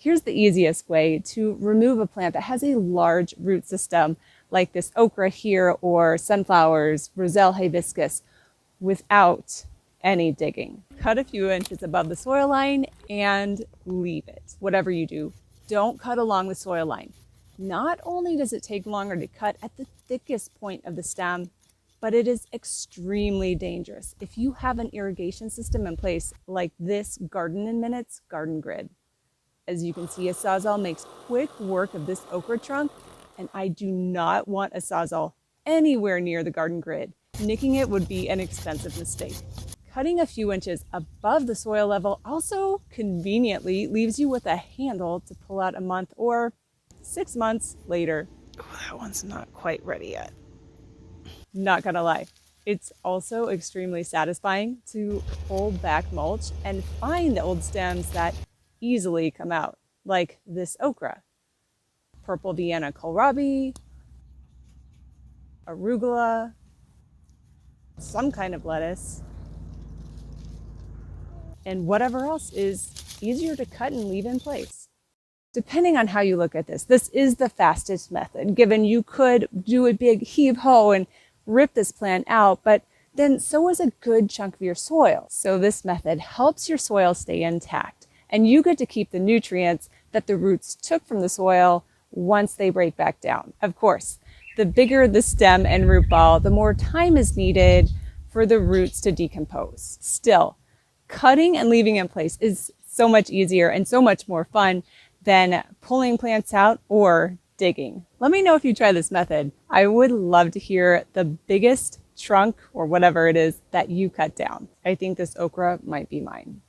Here's the easiest way to remove a plant that has a large root system, like this okra here or sunflowers, roselle hibiscus, without any digging. Cut a few inches above the soil line and leave it. Whatever you do, don't cut along the soil line. Not only does it take longer to cut at the thickest point of the stem, but it is extremely dangerous if you have an irrigation system in place like this Garden in Minutes garden grid. As you can see, a Sawzall makes quick work of this okra trunk, and I do not want a Sawzall anywhere near the garden grid. Nicking it would be an expensive mistake. Cutting a few inches above the soil level also conveniently leaves you with a handle to pull out a month or 6 months later. Oh, that one's not quite ready yet. Not gonna lie, it's also extremely satisfying to pull back mulch and find the old stems that easily come out, like this okra, purple Vienna kohlrabi, arugula, some kind of lettuce, and whatever else is easier to cut and leave in place. Depending on how you look at this is the fastest method, given you could do a big heave-ho and rip this plant out, but then so is a good chunk of your soil. So this method helps your soil stay intact, and you get to keep the nutrients that the roots took from the soil once they break back down. Of course, the bigger the stem and root ball, the more time is needed for the roots to decompose. Still, cutting and leaving in place is so much easier and so much more fun than pulling plants out or digging. Let me know if you try this method. I would love to hear the biggest trunk or whatever it is that you cut down. I think this okra might be mine.